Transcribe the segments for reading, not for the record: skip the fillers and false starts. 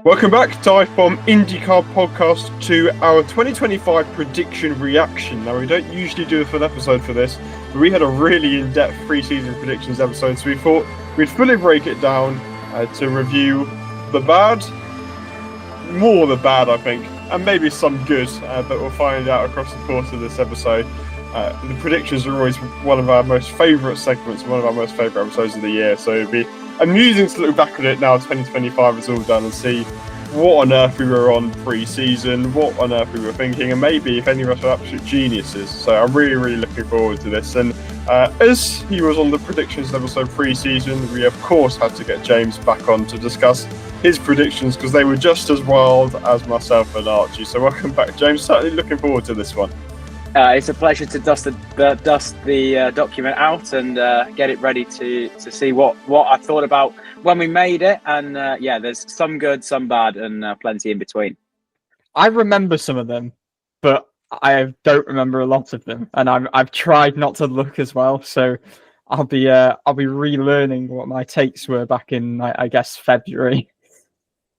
Welcome back, DIVEBOMB IndyCar podcast, to our 2025 prediction reaction. Now, we don't usually do a full episode for this, but we had a really in-depth pre-season predictions episode, so we thought we'd fully break it down to review the bad, more the bad, I think, and maybe some good, but we'll find out across the course of this episode. The predictions are always one of our most favourite segments, one of our most favourite episodes of the year, so it'd be amusing to look back at it now 2025 is all done and see what on earth we were on pre-season, what on earth we were thinking, and maybe if any of us are absolute geniuses. So I'm really looking forward to this. And as he was on the predictions episode pre-season, we of course had to get James back on to discuss his predictions because they were just as wild as myself and Archie. So welcome back, James. Certainly looking forward to this one. It's a pleasure to dust the document out and get it ready to see what I thought about when we made it. And there's some good, some bad, and plenty in between. I remember some of them, but I don't remember a lot of them, and I've tried not to look as well. So I'll be relearning what my takes were back in I guess February.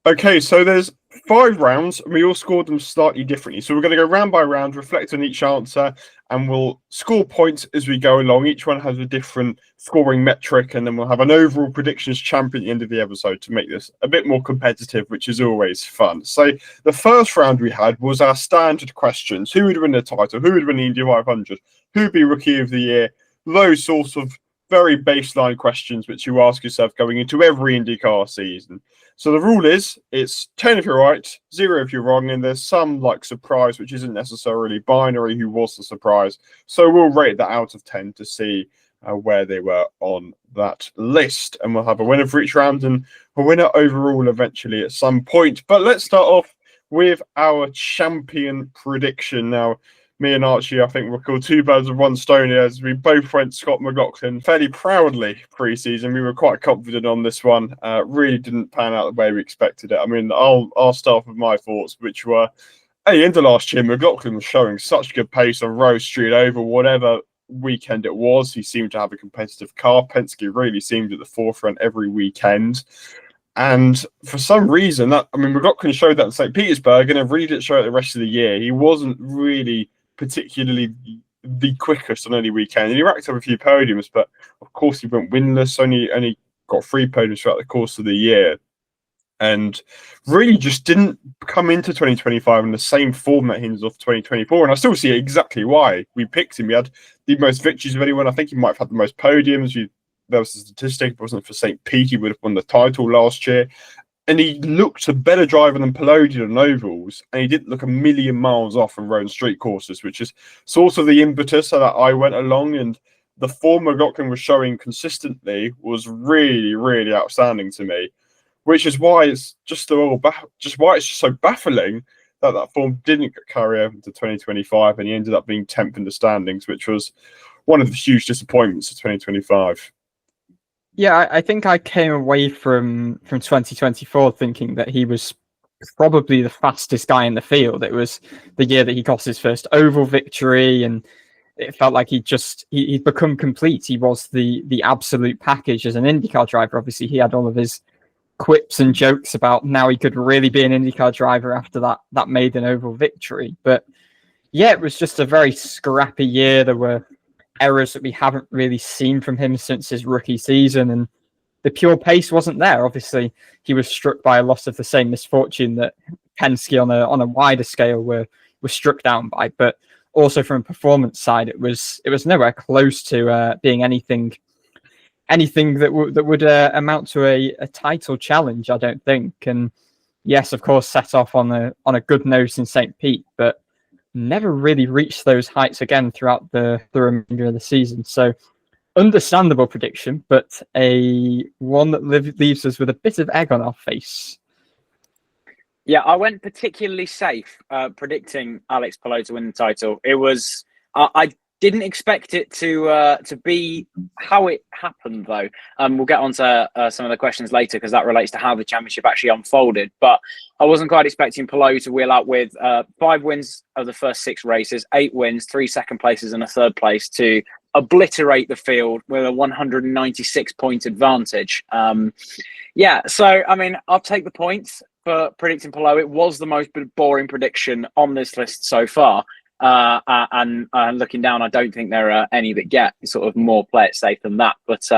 Okay, so there's 5 rounds, and we all scored them slightly differently. So we're going to go round by round, reflect on each answer, and we'll score points as we go along. Each one has a different scoring metric, and then we'll have an overall predictions champion at the end of the episode to make this a bit more competitive, which is always fun. So the first round we had was our standard questions. Who would win the title? Who would win the Indy 500? Who would be Rookie of the Year? Those sorts of very baseline questions which you ask yourself going into every IndyCar season. So the rule is it's 10 if you're right, 0 if you're wrong, and there's some like surprise which isn't necessarily binary who was the surprise. So we'll rate that out of 10 to see where they were on that list, and we'll have a winner for each round and a winner overall eventually at some point. But let's start off with our champion prediction. Now, me and Archie, I think we'll call 2 birds with 1 stone here, as we both went Scott McLaughlin fairly proudly pre-season. We were quite confident on this one. Really didn't pan out the way we expected it. I mean, I'll start with my thoughts, which were, at the end of last year, McLaughlin was showing such good pace on Rose Street over whatever weekend it was. He seemed to have a competitive car. Penske really seemed at the forefront every weekend. And for some reason, McLaughlin showed that in St. Petersburg, and it really didn't show it the rest of the year. He wasn't really particularly the quickest on any weekend, and he racked up a few podiums, but of course he went winless. Only got 3 podiums throughout the course of the year, and really just didn't come into 2025 in the same form that he was off 2024. And I still see exactly why we picked him. He had the most victories of anyone. I think he might have had the most podiums. There was a statistic. If it wasn't for St. Pete, he would have won the title last year. And he looked a better driver than Pelot did on ovals, and he didn't look a million miles off on road and street courses, which is sort of the impetus that I went along. And the form McLaughlin was showing consistently was really outstanding to me, which is why it's just so baffling that form didn't carry over to 2025, and he ended up being 10th in the standings, which was one of the huge disappointments of 2025. Yeah, I think I came away from 2024 thinking that he was probably the fastest guy in the field. It was the year that he got his first oval victory, and it felt like he'd become complete. He was the absolute package as an IndyCar driver. Obviously, he had all of his quips and jokes about now he could really be an IndyCar driver after that maiden oval victory. But yeah, it was just a very scrappy year. There were errors that we haven't really seen from him since his rookie season, and the pure pace wasn't there. Obviously, he was struck by a lot of the same misfortune that Penske on a wider scale were struck down by, but also from a performance side, it was nowhere close to being anything that would amount to a title challenge, I don't think. And yes, of course, set off on a good note in St. Pete, but never really reached those heights again throughout the remainder of the season. So understandable prediction, but a one that leaves us with a bit of egg on our face. Yeah, I went particularly safe predicting Alex Pelot to win the title. It was I didn't expect it to be how it happened, though. We'll get on to some of the questions later because that relates to how the championship actually unfolded. But I wasn't quite expecting Pelot to wheel out with 5 wins of the first 6 races, 8 wins, 3 second places and a third place to obliterate the field with a 196-point advantage. So, I mean, I'll take the points. for predicting Palou. It was the most boring prediction on this list so far. And looking down, I don't think there are any that get sort of more play it safe than that. But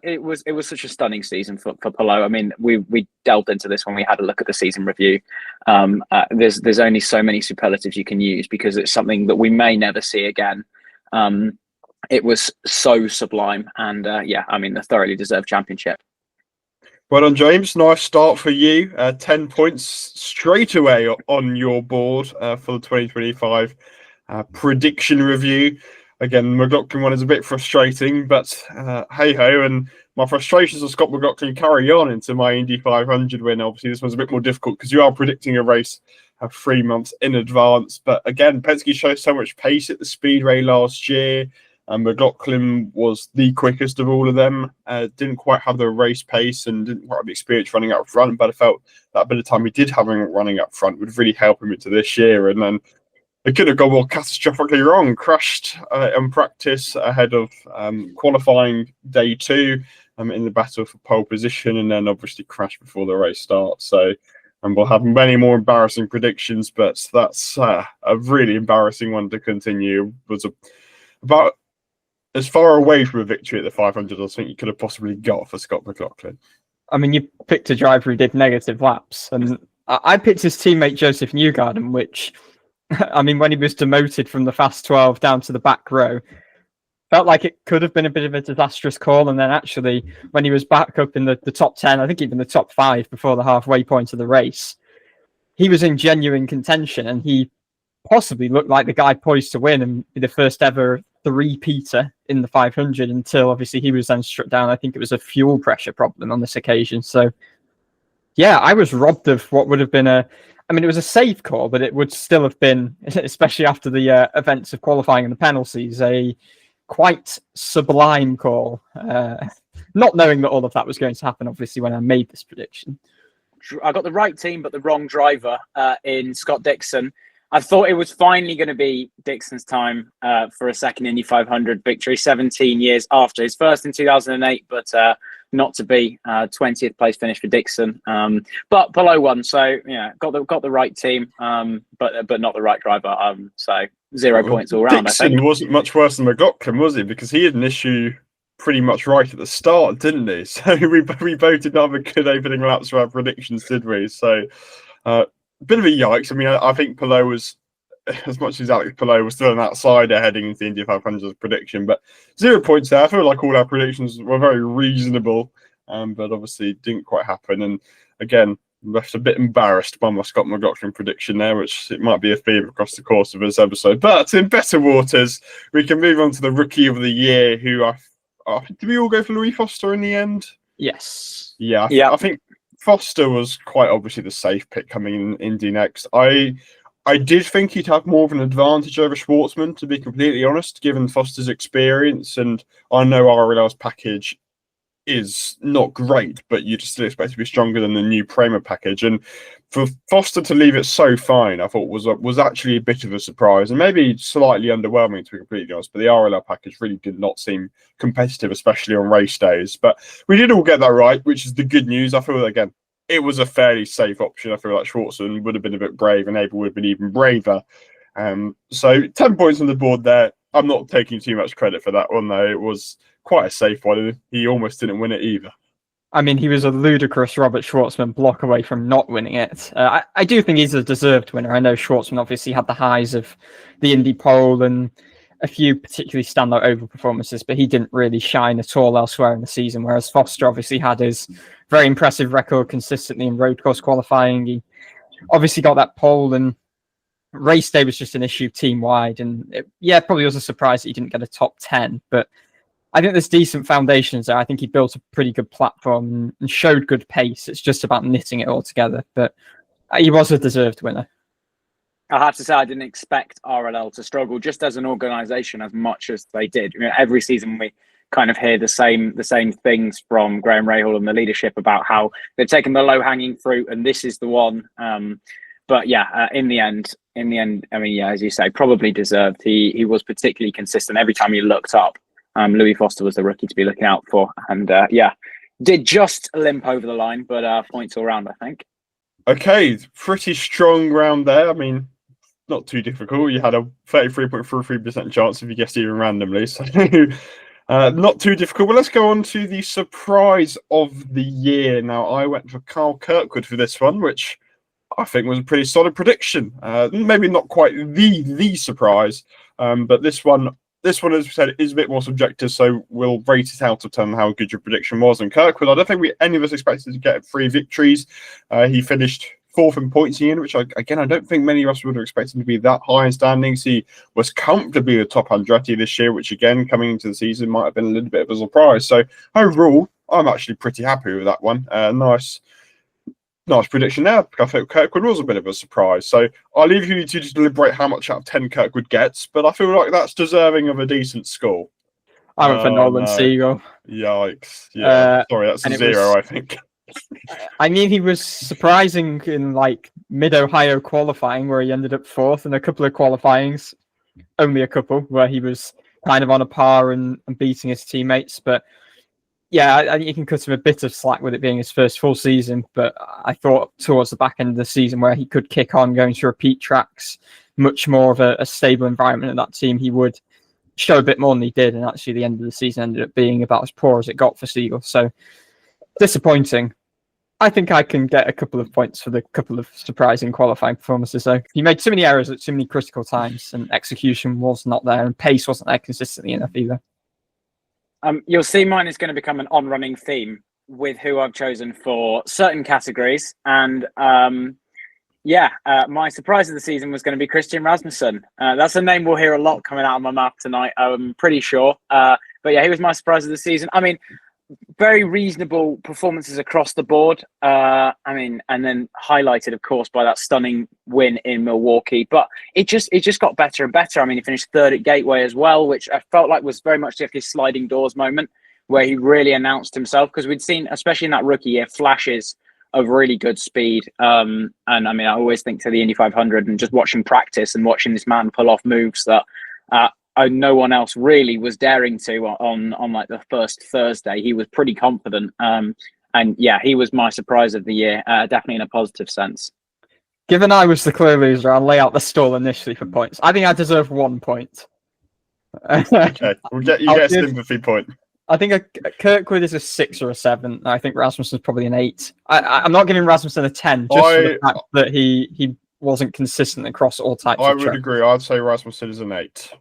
it was such a stunning season for Palou. I mean, we delved into this when we had a look at the season review. There's only so many superlatives you can use because it's something that we may never see again. It was so sublime, and I mean, the thoroughly deserved championship. Well done, James. Nice start for you. 10 points straight away on your board for the 2025 prediction review. Again, McLaughlin one is a bit frustrating, but hey-ho, and my frustrations of Scott McLaughlin carry on into my Indy 500 win. Obviously, this one's a bit more difficult because you are predicting a race 3 months in advance. But again, Penske showed so much pace at the Speedway last year. McLaughlin was the quickest of all of them. Didn't quite have the race pace and didn't quite have the experience running up front, but I felt that bit of time he did have running up front would really help him into this year. And then it could have gone well catastrophically wrong. Crashed in practice ahead of qualifying day 2 in the battle for pole position, and then obviously crashed before the race starts. So, and we'll have many more embarrassing predictions, but that's a really embarrassing one to continue. It was about as far away from a victory at the 500 as I think you could have possibly got for Scott McLaughlin. I mean, you picked a driver who did negative laps, and I picked his teammate Joseph Newgarden, which, I mean, when he was demoted from the Fast 12 down to the back row, felt like it could have been a bit of a disastrous call. And then actually, when he was back up in the top 10, I think even the top 5 before the halfway point of the race, he was in genuine contention, and he possibly looked like the guy poised to win and be the first ever three-peater in the 500 until obviously he was then struck down. I think it was a fuel pressure problem on this occasion. So, yeah, I was robbed of what would have been it was a safe call, but it would still have been, especially after the events of qualifying and the penalties, a quite sublime call. Not knowing that all of that was going to happen, obviously, when I made this prediction. I got the right team, but the wrong driver in Scott Dixon. I thought it was finally going to be Dixon's time for a second Indy 500 victory, 17 years after his first in 2008, but not to be. 20th place finish for Dixon, but below one. So got the right team, but not the right driver. So 0 points all round. Dixon I think wasn't much worse than McLaughlin, was he? Because he had an issue pretty much right at the start, didn't he? So we both did not have a good opening laps for our predictions, did we? So. Bit of a yikes. I mean, I think Palou was, as much as Alex Palou was still an outsider heading into the Indy 500's prediction, but 0 points there. I feel like all our predictions were very reasonable, but obviously it didn't quite happen. And again, left a bit embarrassed by my Scott McLaughlin prediction there, which it might be a theme across the course of this episode. But in better waters, we can move on to the Rookie of the Year, who did we all go for Louis Foster in the end? Yes. Yeah. I think Foster was quite obviously the safe pick coming in Indy next. I did think he'd have more of an advantage over Schwartzman, to be completely honest, given Foster's experience. And I know RLL's package is not great, but you'd still expect to be stronger than the new Prema package. And for Foster to leave it so fine, I thought was actually a bit of a surprise and maybe slightly underwhelming, to be completely honest. But the RLL package really did not seem competitive, especially on race days. But we did all get that right, which is the good news. I feel again, it was a fairly safe option. I feel like Schwartzman would have been a bit brave and Abel would have been even braver. So 10 points on the board there. I'm not taking too much credit for that one, though. It was quite a safe one. He almost didn't win it either. I mean, he was a ludicrous Robert Schwartzman block away from not winning it. I do think he's a deserved winner. I know Schwartzman obviously had the highs of the Indy pole and a few particularly standout oval performances, but he didn't really shine at all elsewhere in the season, whereas Foster obviously had his very impressive record consistently in road course qualifying. He obviously got that pole, and race day was just an issue team-wide. And it probably was a surprise that he didn't get a top 10, but I think there's decent foundations there. I think he built a pretty good platform and showed good pace. It's just about knitting it all together, but he was a deserved winner. I have to say, I didn't expect RLL to struggle just as an organisation as much as they did. Every season we kind of hear the same things from Graham Rahal and the leadership about how they've taken the low-hanging fruit and this is the one. But in the end, I mean, as you say, probably deserved. He was particularly consistent every time you looked up. Louis Foster was the rookie to be looking out for, and Did just limp over the line, but points all round, I think. Okay, pretty strong round there. I mean, not too difficult. You had a 33.33% chance if you guessed even randomly, so not too difficult. But let's go on to the surprise of the year. Now, I went for Carl Kirkwood for this one, which I think was a pretty solid prediction. Maybe not quite the surprise, but this one, as we said, is a bit more subjective, so we'll rate it out of 10 how good your prediction was. And Kirkwood, I don't think any of us expected to get 3 victories. He finished 4th in points in, which I don't think many of us would have expected to be that high in standings. He was comfortably the top Andretti this year, which again, coming into the season, might have been a little bit of a surprise. So overall, I'm actually pretty happy with that one. Nice prediction there. I think Kirkwood was a bit of a surprise. So I'll leave you to deliberate how much out of 10 Kirkwood gets, but I feel like that's deserving of a decent score. I went for Nolan Siegel. Yikes. Yeah, sorry, that's a 0, I think. I mean, he was surprising in like mid-Ohio qualifying where he ended up 4th, and a couple of qualifyings, only a couple, where he was kind of on a par and beating his teammates. But yeah, I think you can cut him a bit of slack with it being his first full season, but I thought towards the back end of the season where he could kick on going to repeat tracks, much more of a stable environment in that team, he would show a bit more than he did, and actually the end of the season ended up being about as poor as it got for Siegel. So disappointing. I think I can get a couple of points for the couple of surprising qualifying performances, though. He made too many errors at too many critical times, and execution was not there, and pace wasn't there consistently enough either. You'll see mine is going to become an on-running theme with who I've chosen for certain categories. And my surprise of the season was going to be Christian Rasmussen. That's a name we'll hear a lot coming out of my mouth tonight, I'm pretty sure. But yeah, he was my surprise of the season. I mean, very reasonable performances across the board. And then highlighted, of course, by that stunning win in Milwaukee. But it just got better and better. I mean, he finished 3rd at Gateway as well, which I felt like was very much like his sliding doors moment, where he really announced himself, because we'd seen, especially in that rookie year, flashes of really good speed. And I mean, I always think to the Indy 500 and just watching practice and watching this man pull off moves that no one else really was daring to on like the first Thursday. He was pretty confident. And yeah, he was my surprise of the year, definitely in a positive sense. Given I was the clear loser, I'll lay out the stall initially for points. I think I deserve 1 point. Okay, you get a sympathy point. I think Kirkwood is a 6 or a 7. I think Rasmussen's probably an 8. I'm not giving Rasmussen a 10, just for the fact that he wasn't consistent across all types of tracks. I would agree. I'd say Rasmussen is an 8.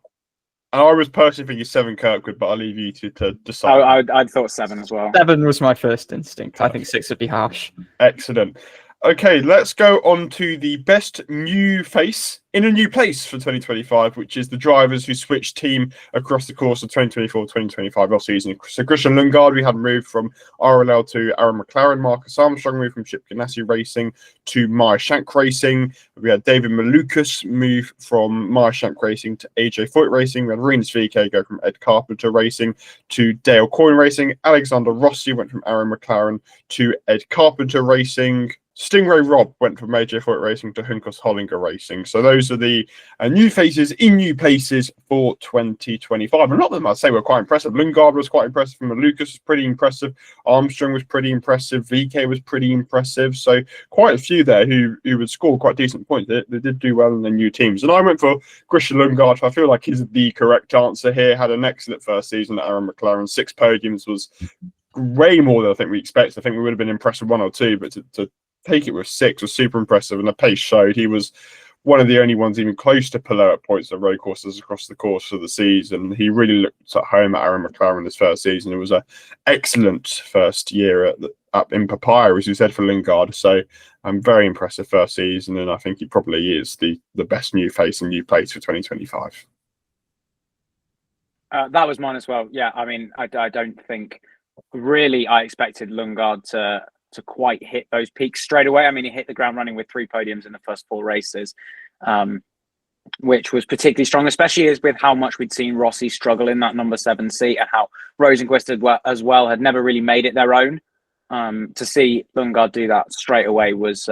And I was personally thinking 7 Kirkwood, but I'll leave you to decide. I'd thought 7 as well. 7 was my first instinct. I think 6 would be harsh. Excellent. Okay, let's go on to the best new face in a new place for 2025, which is the drivers who switched team across the course of 2024-2025 off-season. So Christian Lundgaard, we had moved from RLL to Aaron McLaren. Marcus Armstrong moved from Chip Ganassi Racing to Meyer Shank Racing. We had David Malukas move from Meyer Shank Racing to AJ Foyt Racing. We had Rinus VeeKay go from Ed Carpenter Racing to Dale Coyne Racing. Alexander Rossi went from Aaron McLaren to Ed Carpenter Racing. Stingray Robb went from AJ Foyt Racing to Hunkos Hollinger Racing. So those are the new faces in new places for 2025. And a lot of them, I'd say, were quite impressive. Lundgaard was quite impressive. Lucas was pretty impressive. Armstrong was pretty impressive. VeeKay was pretty impressive. So quite a few there who would score quite decent points. They did do well in their new teams. And I went for Christian Lundgaard. I feel like he's the correct answer here. Had an excellent first season at Aaron McLaren. 6 podiums was way more than I think we expected. I think we would have been impressed with 1 or 2, but to take it with 6 was super impressive, and the pace showed. He was one of the only ones even close to pull out points at road courses across the course of the season. He really looked at home at Aaron McLaren this first season. It was an excellent first year up in Papaya, as you said, for Lundgaard. So very impressive first season, and I think he probably is the best new face and new place for 2025. That was mine as well. Yeah, I mean, I don't think really I expected Lundgaard to quite hit those peaks straight away. I mean, he hit the ground running with 3 podiums in the first 4 races, which was particularly strong, especially as with how much we'd seen Rossi struggle in that number 7 seat, and how Rosenqvist as well had never really made it their own. To see Lundgaard do that straight away was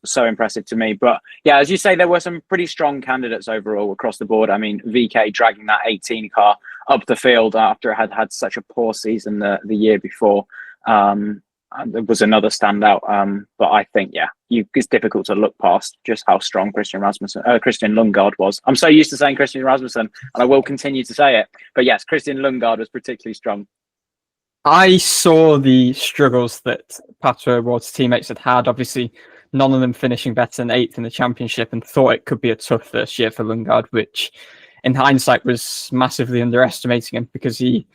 so impressive to me. But yeah, as you say, there were some pretty strong candidates overall across the board. I mean, VeeKay dragging that 18 car up the field after it had such a poor season the year before. There was another standout, but I think it's difficult to look past just how strong Christian Lundgaard was. I'm so used to saying Christian Rasmussen, and I will continue to say it. But yes, Christian Lundgaard was particularly strong. I saw the struggles that Pato O'Ward's teammates had. Obviously, none of them finishing better than 8th in the championship, and thought it could be a tough first year for Lundgaard, which in hindsight was massively underestimating him, because he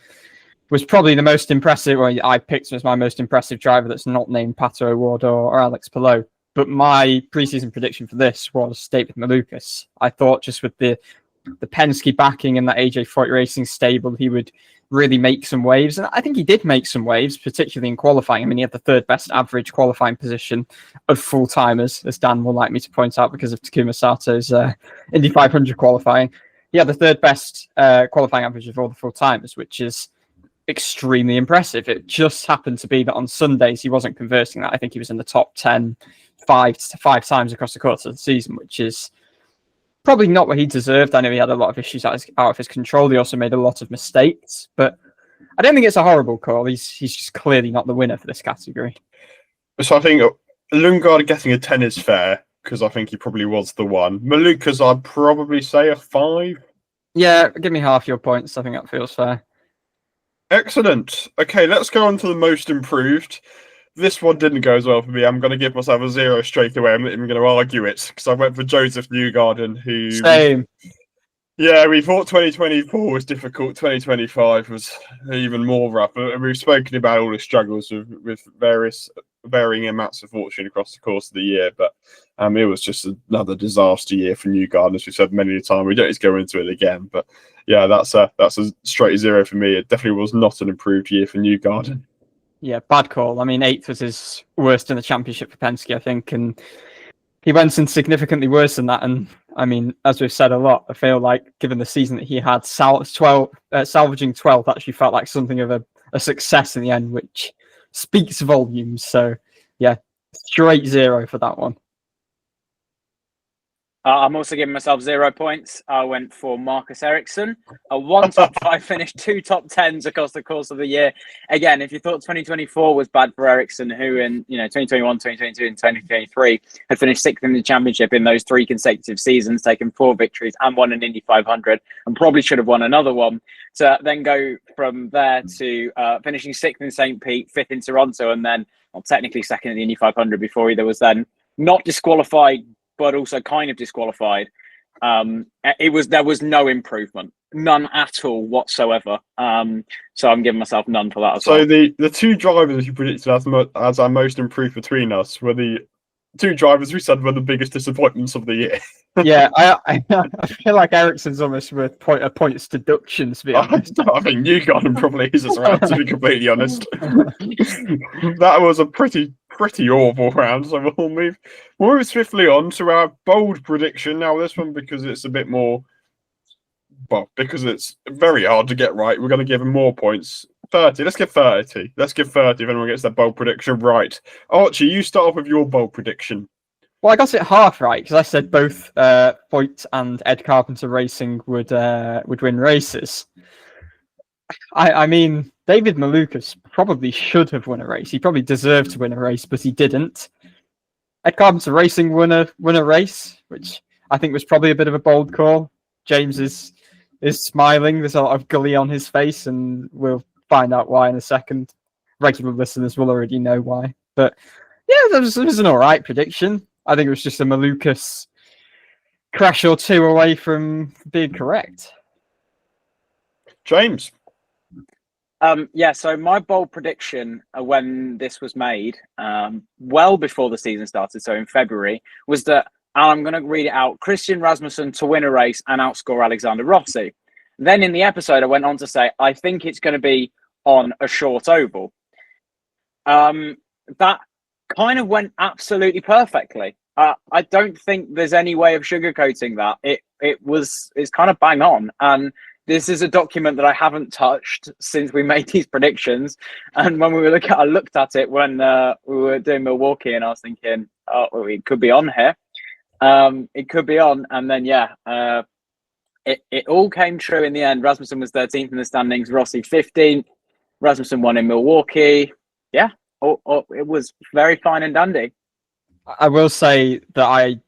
was probably the most impressive, or I picked him as my most impressive driver that's not named Pato O'Ward or Alex Palou. But my preseason prediction for this was David Malukas. I thought just with the Penske backing and that AJ Foyt Racing stable, he would really make some waves. And I think he did make some waves, particularly in qualifying. I mean, he had the 3rd best average qualifying position of full-timers, as Dan will like me to point out because of Takuma Sato's Indy 500 qualifying. He had the 3rd best qualifying average of all the full-timers, which is extremely impressive. It just happened to be that on Sundays he wasn't converting that. I think he was in the top 10 five times across the course of the season, which is probably not what he deserved. I know he had a lot of issues out of his control. He also made a lot of mistakes, but I don't think it's a horrible call. He's just clearly not the winner for this category. So I think Lundgaard getting a 10 is fair, because I think he probably was the one. Malukas, I'd probably say a 5. Yeah, give me half your points. I think that feels fair. Excellent. Okay, let's go on to the most improved. This one didn't go as well for me. I'm going to give myself a 0 straight away. I'm not even going to argue it, because I went for Joseph Newgarden, who... Same. Yeah, we thought 2024 was difficult. 2025 was even more rough. And we've spoken about all the struggles with various varying amounts of fortune across the course of the year. But it was just another disaster year for Newgarden, as we said many times. We don't need to go into it again. But yeah, that's a straight 0 for me. It definitely was not an improved year for Newgarden. Yeah, bad call. I mean, 8th was his worst in the championship for Penske, I think, and he went in significantly worse than that. And I mean, as we've said a lot, I feel like given the season that he had, salvaging 12th actually felt like something of a success in the end, which speaks volumes. So yeah, straight 0 for that one. I'm also giving myself 0 points. I went for Marcus Ericsson. A 1 top 5 finish, 2 top 10s across the course of the year. Again, if you thought 2024 was bad for Ericsson, who in 2021, 2022, and 2023 had finished 6th in the championship in those 3 consecutive seasons, taken 4 victories and won an Indy 500, and probably should have won another one, to then go from there to finishing 6th in St. Pete, 5th in Toronto, and then technically 2nd in the Indy 500 before he was then not disqualified, but also kind of disqualified. There was no improvement, none at all whatsoever. So I'm giving myself none for that as well. So the 2 drivers you predicted as our most improved between us were the 2 drivers we said were the biggest disappointments of the year. Yeah, I feel like Ericsson's almost worth points deductions, to be honest. I think Newgarden probably is as well, to be completely honest. That was a pretty awful round. So we'll move swiftly on to our bold prediction. Now this one, because it's a bit more, because it's very hard to get right, we're going to give him more points. 30. Let's give 30. Let's give 30 if anyone gets their bold prediction right. Archie, you start off with your bold prediction. Well, I got it half right, because I said both Foyt and Ed Carpenter Racing would win races. I mean, David Malukas probably should have won a race. He probably deserved to win a race, but he didn't. Ed Carpenter Racing won a race, which I think was probably a bit of a bold call. James is smiling. There's a lot of glee on his face, and we'll find out why in a second. Regular listeners will already know why. But yeah, that was an all right prediction. I think it was just a Malukas crash or 2 away from being correct. James. So my bold prediction when this was made, well before the season started, so in February, was that, and I'm going to read it out, Christian Rasmussen to win a race and outscore Alexander Rossi. Then in the episode, I went on to say, I think it's going to be on a short oval. That kind of went absolutely perfectly. I don't think there's any way of sugarcoating that. It's kind of bang on. And this is a document that I haven't touched since we made these predictions. And when I looked at it when we were doing Milwaukee, and I was thinking, oh, it could be on here. It could be on. And then, it all came true in the end. Rasmussen was 13th in the standings, Rossi 15th. Rasmussen won in Milwaukee. it was very fine and dandy. I will say that I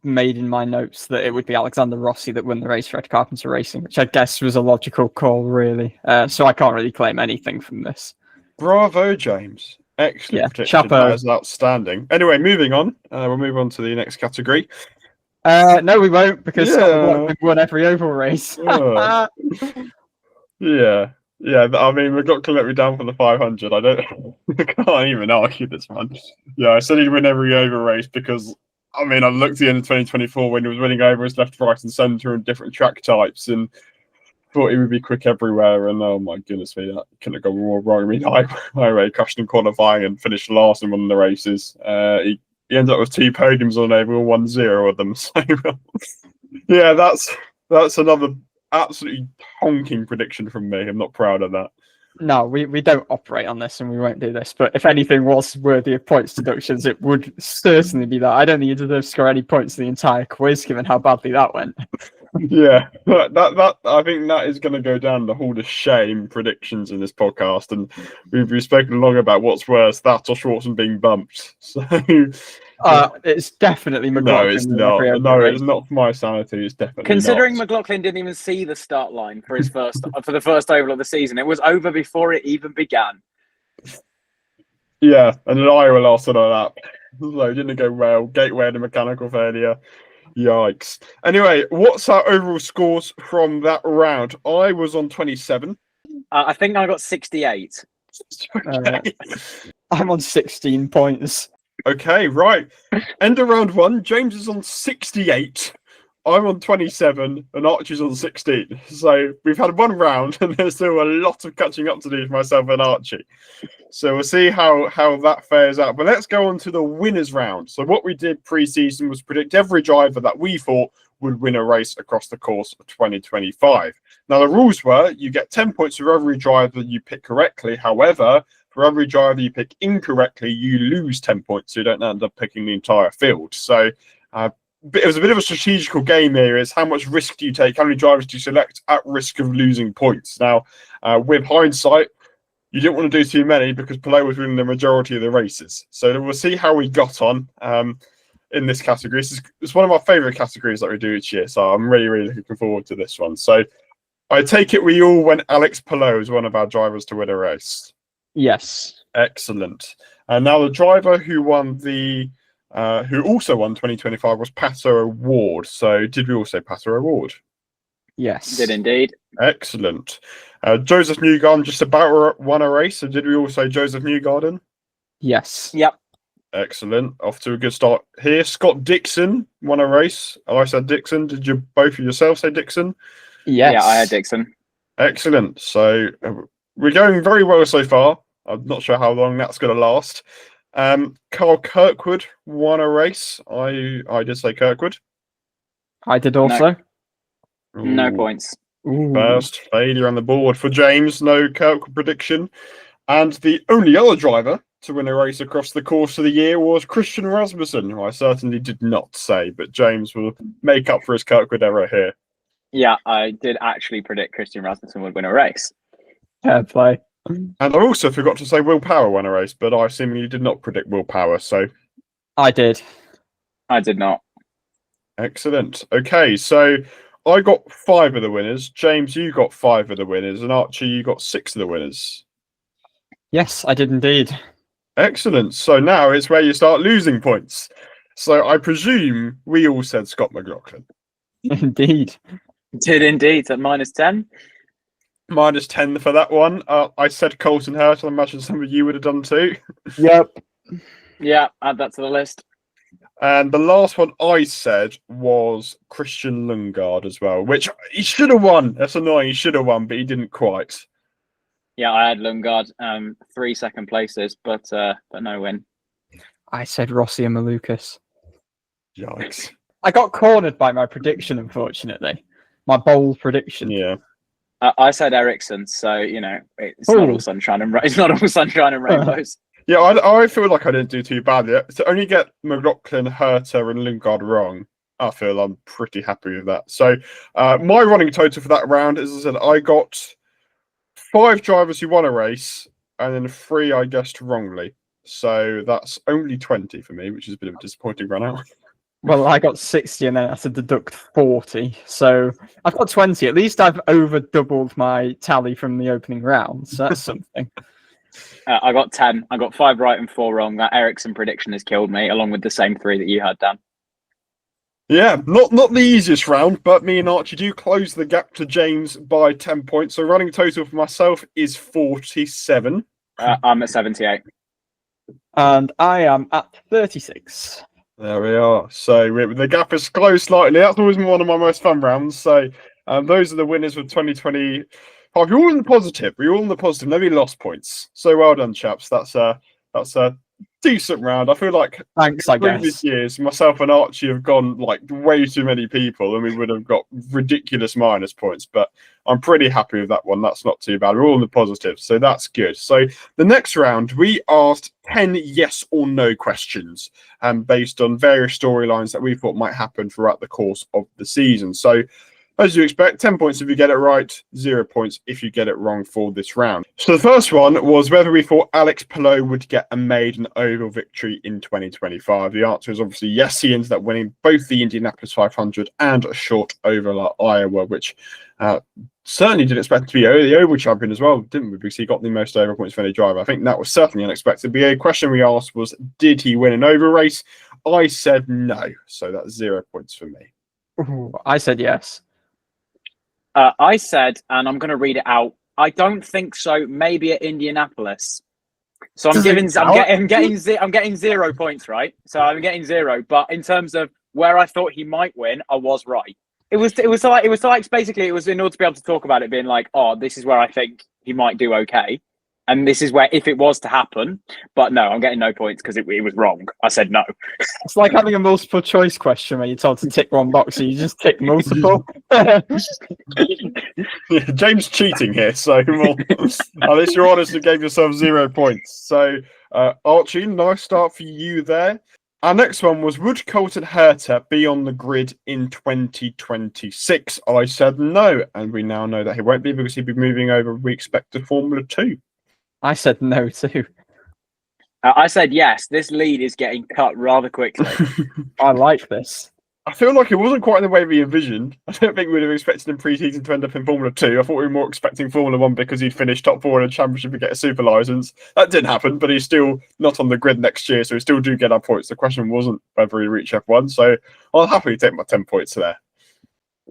made in my notes that it would be Alexander Rossi that won the race for Ed Carpenter Racing, which I guess was a logical call, really. So I can't really claim anything from this. Bravo, James. Excellent prediction. Chapeau. That is outstanding. Anyway, moving on. We'll move on to the next category. No, we won't, because Scott McLaughlin won every oval race. Yeah. I mean, McLaughlin let me down for the 500. I can't even argue this one. Yeah, I said he'd win every oval race because, I mean, I looked at the end of 2024 when he was winning overs left, right, and centre and different track types, and thought he would be quick everywhere. And oh my goodness me, that couldn't have gone more wrong. I mean, highway crashed in qualifying and finished last in one of the races. He ended up with 2 podiums on oval, 1-0 of them. So yeah, that's another absolutely honking prediction from me. I'm not proud of that. No, we don't operate on this and we won't do this. But if anything was worthy of points deductions, it would certainly be that. I don't think you deserve to score any points in the entire quiz, given how badly that went. Yeah, that I think that is going to go down the hall of shame predictions in this podcast, and we've spoken long about what's worse, that or Schwartzen being bumped. So it's definitely McLaughlin. No, it's not. No, it's not for my sanity. It's definitely considering not. McLaughlin didn't even see the start line for his first for the first oval of the season. It was over before it even began. Yeah, and then Iowa lasted on that. So didn't go well. Gateway had a mechanical failure. Yikes. Anyway, what's our overall scores from that round? I was on 27. I think I got 68. Okay. I'm on 16 points. Okay, right. End of round 1. James is on 68. I'm on 27 and Archie's on 16. So we've had one round and there's still a lot of catching up to do for myself and Archie. So we'll see how that fares out. But let's go on to the winners round. So what we did pre-season was predict every driver that we thought would win a race across the course of 2025. Now the rules were you get 10 points for every driver you pick correctly. However, for every driver you pick incorrectly, you lose 10 points. So you don't end up picking the entire field. So it was a bit of a strategical game here. Is how much risk do you take? How many drivers do you select at risk of losing points? Now, with hindsight, you didn't want to do too many because Pelot was winning the majority of the races. So we'll see how we got on in this category. It's one of my favourite categories that we do each year. So I'm really, really looking forward to this one. So I take it we all went Alex Pelot as one of our drivers to win a race. Yes. Excellent. And now the driver who won who also won 2025 was Pato O'Ward. So did we all say Pato O'Ward? Yes. Did indeed. Excellent. Joseph Newgarden just about won a race. So did we all say Joseph Newgarden? Yes. Yep. Excellent. Off to a good start here. Scott Dixon won a race. I said Dixon. Did you both of yourself say Dixon? Yes. Yeah, I had Dixon. Excellent. So we're going very well so far. I'm not sure how long that's going to last. Carl Kirkwood won a race. I did say Kirkwood. I did also. No Ooh. points. Ooh. First failure on the board for James. No Kirkwood prediction. And the only other driver to win a race across the course of the year was Christian Rasmussen, who I certainly did not say, but James will make up for his Kirkwood error here. Yeah, I did actually predict Christian Rasmussen would win a race. Fair play. And I also forgot to say Will Power won a race, but I seemingly did not predict Will Power, so... I did. I did not. Excellent. Okay, so I got 5 of the winners. James, you got 5 of the winners. And Archie, you got 6 of the winners. Yes, I did indeed. Excellent. So now it's where you start losing points. So I presume we all said Scott McLaughlin. Indeed. Did indeed at -10. -10 for that one. I said Colton Hurt. I imagine some of you would have done too. Yep. Yeah, add that to the list. And the last one I said was Christian Lundgaard as well, which he should have won. That's annoying. He should have won, but he didn't quite. Yeah, I had Lundgaard, 3 second places, but no win. I said Rossi and Malukas. Yikes. I got cornered by my prediction, unfortunately. My bold prediction. Yeah. I said Ericsson, so it's not all sunshine and it's not all sunshine and rainbows. Yeah, I feel like I didn't do too badly. To only get McLaughlin, Herter, and Lundgaard wrong, I feel I'm pretty happy with that. So my running total for that round, as I said, I got 5 drivers who won a race, and then 3 I guessed wrongly. So that's only 20 for me, which is a bit of a disappointing run out. Well, I got 60 and then I had to deduct 40. So I've got 20. At least I've over doubled my tally from the opening round. So that's something. I got 10. I got 5 right and 4 wrong. That Ericsson prediction has killed me, along with the same 3 that you had, Dan. Yeah, not the easiest round, but me and Archie do close the gap to James by 10 points. So running total for myself is 47. I'm at 78. And I am at 36. There we are. So the gap is closed slightly. That's always one of my most fun rounds. So those are the winners of 2020. Oh, you're all in the positive. We're all in the positive. Nobody lost points. So well done, chaps. That's a decent round. I feel like Thanks, I previous guess. years, myself and Archie have gone like way too many people, and we would have got ridiculous minus points. But I'm pretty happy with that one. That's not too bad. We're all in the positive, so that's good. So the next round, we asked 10 yes or no questions, based on various storylines that we thought might happen throughout the course of the season. So, as you expect, 10 points if you get it right, 0 points if you get it wrong for this round. So the first one was whether we thought Alex Palou would get a maiden oval victory in 2025. The answer is obviously yes. He ended up winning both the Indianapolis 500 and a short oval at Iowa, which certainly didn't expect to be the oval champion as well, didn't we? Because he got the most oval points for any driver. I think that was certainly unexpected. But a question we asked was, did he win an oval race? I said no. So that's 0 points for me. Ooh, I said yes. I said, and I'm going to read it out, I don't think so. Maybe at Indianapolis. So I'm getting 0 points, right? So I'm getting 0. But in terms of where I thought he might win, I was right. It was like basically it was in order to be able to talk about it, being like, oh, this is where I think he might do okay, and this is where if it was to happen. But no, I'm getting no points because it was wrong. I said no. It's like having a multiple choice question where you're told to tick one box, so you just tick multiple. Yeah, James cheating here, so at least you're honest and gave yourself 0 points. So Archie, nice start for you there. Our next one was, would Colton Herta be on the grid in 2026? I said no, and we now know that he won't be because he'll be moving over, we expect, to Formula 2. I said no too. I said yes. This lead is getting cut rather quickly. I like this. I feel like it wasn't quite in the way we envisioned. I don't think we'd have expected him pre-season to end up in Formula 2. I thought we were more expecting Formula 1 because he'd finished top 4 in a championship and get a super license. That didn't happen, but he's still not on the grid next year, so we still do get our points. The question wasn't whether he reached F1, so I'll happily take my 10 points there.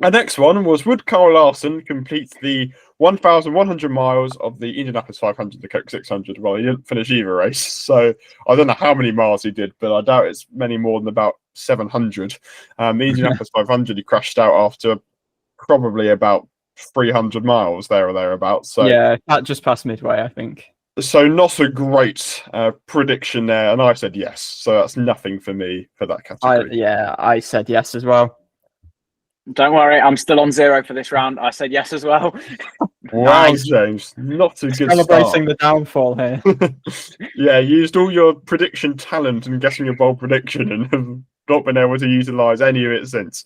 Our next one was, would Kyle Larson complete the 1,100 miles of the Indianapolis 500, the Coke 600? Well, he didn't finish either race, so I don't know how many miles he did, but I doubt it's many more than about 700. The Indianapolis 500, he crashed out after probably about 300 miles there or thereabouts. So yeah, that just passed midway, I think. So not a great prediction there, and I said yes. So that's nothing for me for that category. I said yes as well. Don't worry, I'm still on 0 for this round. I said yes as well. Wow, Nice. James, not a good Celebrating start. the downfall here. Yeah, you used all your prediction talent and guessing a bold prediction and have not been able to utilise any of it since.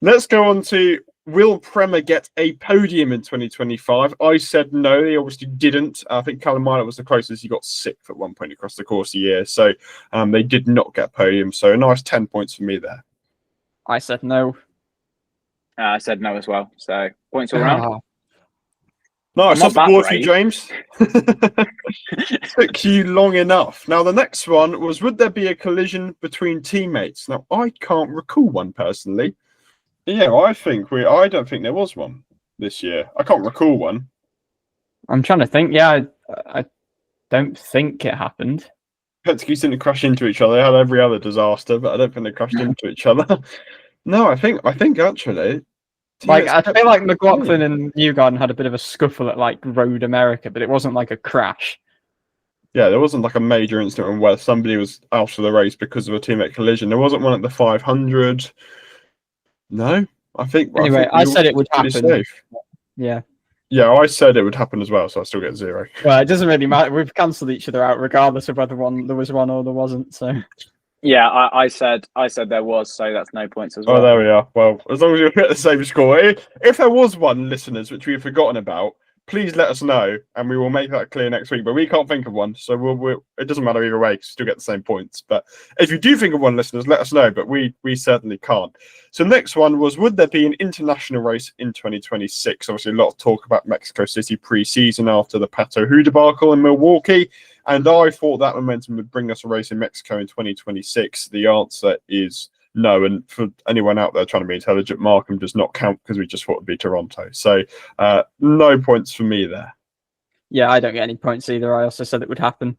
Let's go on to, will Prema get a podium in 2025? I said no, he obviously didn't. I think Callum Minor was the closest. He got 6th at one point across the course of the year. So they did not get a podium. So a nice 10 points for me there. I said no. I said no as well. So points all round. Nice, I'm not that's the board for that you, James. Took you long enough. Now, the next one was, would there be a collision between teammates? Now, I can't recall one personally. Yeah, I don't think there was one this year. I can't recall one. I'm trying to think. Yeah, I don't think it happened. Petskis didn't crash into each other. They had every other disaster, but I don't think they crashed into each other. No, I think actually. Like, I feel like McLaughlin and Newgarden had a bit of a scuffle at like Road America, but it wasn't like a crash. Yeah, there wasn't like a major incident where somebody was out of the race because of a teammate collision. There wasn't one at the 500. No, Anyway, I said it would happen. Safe. Yeah. Yeah, I said it would happen as well, so I still get 0. Well, it doesn't really matter. We've cancelled each other out regardless of whether there was one or there wasn't. So. Yeah, I said there was, so that's no points as well. Oh, there we are. Well, as long as you get the same score. If there was one, listeners, which we've forgotten about, please let us know, and we will make that clear next week. But we can't think of one, so it doesn't matter either way, because we still get the same points. But if you do think of one, listeners, let us know. But we certainly can't. So next one was, would there be an international race in 2026? Obviously, a lot of talk about Mexico City pre-season after the Pato Who debacle in Milwaukee, and I thought that momentum would bring us a race in Mexico in 2026. The answer is no, and for anyone out there trying to be intelligent, Markham does not count because we just thought it'd be Toronto. So no points for me there. Yeah, I don't get any points either. I also said it would happen.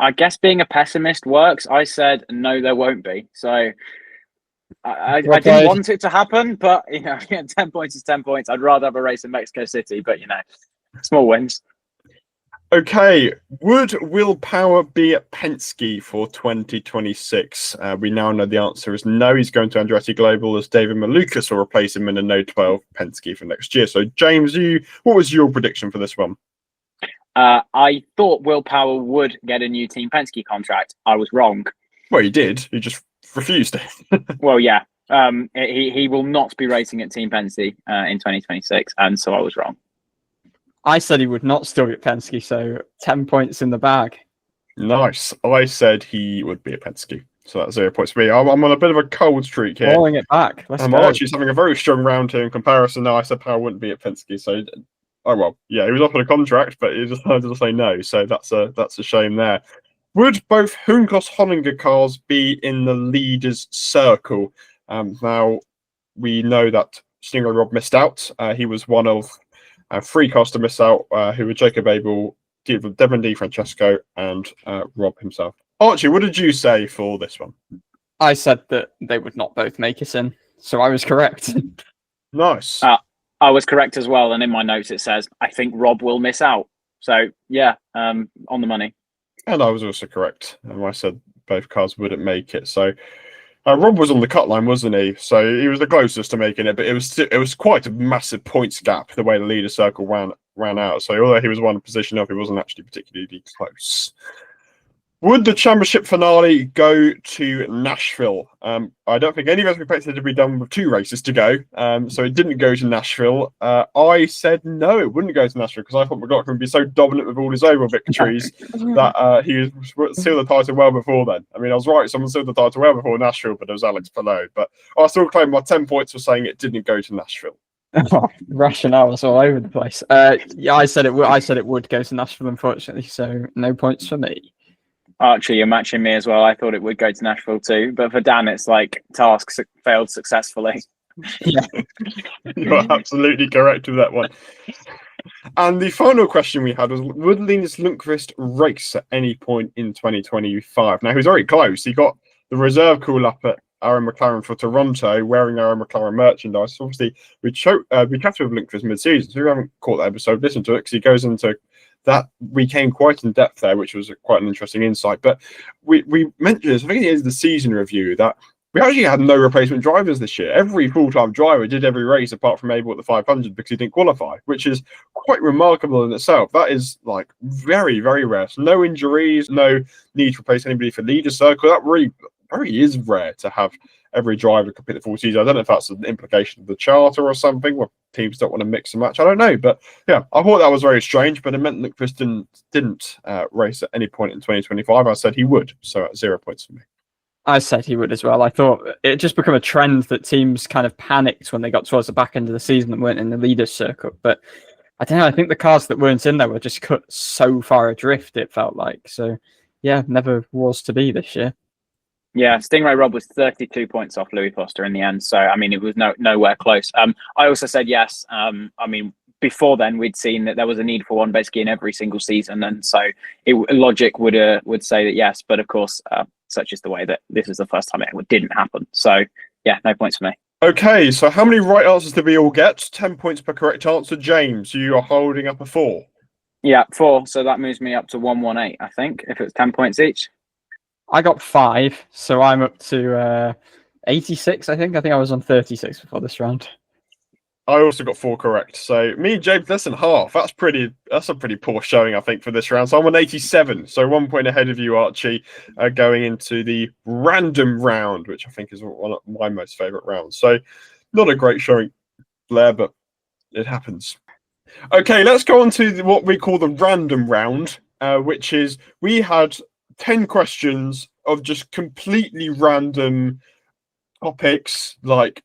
I guess being a pessimist works. I said no, there won't be. So I didn't want it to happen, but 10 points is 10 points. I'd rather have a race in Mexico City, but small wins. Okay, would Will Power be at Penske for 2026? We now know the answer is no. He's going to Andretti Global, as David Malukas will replace him in a No 12 Penske for next year. So, James, what was your prediction for this one? I thought Will Power would get a new Team Penske contract. I was wrong. Well, he did. He just refused it. Well, yeah. He will not be racing at Team Penske in 2026, and so I was wrong. I said he would not still be at Penske, so 10 points in the bag. Nice. I said he would be at Penske, so that's 0 points for me. I'm on a bit of a cold streak here. Rolling it back. Let's go. Archie's having a very strong round here in comparison. Now I said Power wouldn't be at Penske, so he was offered a contract, but he decided to say no. So that's a shame there. Would both Hunkos Hollinger cars be in the leaders' circle? Now we know that Stingray Rob missed out. He was one of 3 cars to miss out, who were Jacob Abel, Devon D. Francesco, and Rob himself. Archie, what did you say for this one? I said that they would not both make it in, so I was correct. Nice. I was correct as well, and in my notes it says, I think Rob will miss out. So, yeah, on the money. And I was also correct. I said both cars wouldn't make it, so... Rob was on the cut line, wasn't he? So he was the closest to making it, but it was quite a massive points gap the way the leader circle ran out. So although he was one position up, he wasn't actually particularly close. Would the championship finale go to Nashville? I don't think any of us expected it to be done with 2 races to go, so it didn't go to Nashville. I said no, it wouldn't go to Nashville because I thought McLaughlin would be so dominant with all his oval victories that he would seal the title well before then. I mean, I was right, someone sealed the title well before Nashville, but it was Alex Palou. But I still claim my 10 points for saying it didn't go to Nashville. Rationale was all over the place. Yeah, I said it would go to Nashville, unfortunately, so no points for me. Archie, you're matching me as well. I thought it would go to Nashville too, but for Dan, it's like task failed successfully. Yeah, you're absolutely correct with that one. And the final question we had was, would Linus Lundqvist race at any point in 2025? Now, he was very close. He got the reserve call up at Aaron McLaren for Toronto, wearing Aaron McLaren merchandise. Obviously, we chatted with Lundqvist mid-season, so if you haven't caught that episode, listen to it, because he goes into that. We came quite in depth there, which was quite an interesting insight. But we mentioned this, I think it is the season review, that we actually had no replacement drivers this year. Every full-time driver did every race apart from Abel at the 500 because he didn't qualify, which is quite remarkable in itself. That is like very, very rare. So no injuries, no need to replace anybody for leader circle. That really is rare to have every driver complete the full season. I don't know if that's an implication of the charter or something, where teams don't want to mix and match. I don't know, but yeah, I thought that was very strange. But it meant that Chris didn't race at any point in 2025. I said he would, so at 0 points for me. I said he would as well. I thought it just become a trend that teams kind of panicked when they got towards the back end of the season and weren't in the leaders circle. But I don't know. I think the cars that weren't in there were just cut so far adrift, it felt like. So yeah, never was to be this year. Yeah, Stingray Rob was 32 points off Louis Foster in the end. So, I mean, it was nowhere close. I also said yes. I mean, before then, we'd seen that there was a need for one basically in every single season. And so logic would say that yes. But of course, such is the way that this is the first time it didn't happen. So, yeah, no points for me. Okay, so how many right answers did we all get? 10 points per correct answer. James, you are holding up a 4. Yeah, 4. So that moves me up to 118, I think, if it's 10 points each. I got 5, so I'm up to 86, I think. I think I was on 36 before this round. I also got 4 correct. So me and James, less than half. That's a pretty poor showing, I think, for this round. So I'm on 87. So 1 point ahead of you, Archie, going into the random round, which I think is one of my most favourite rounds. So not a great showing there, but it happens. Okay, let's go on to what we call the random round, which is we had 10 questions of just completely random topics, like,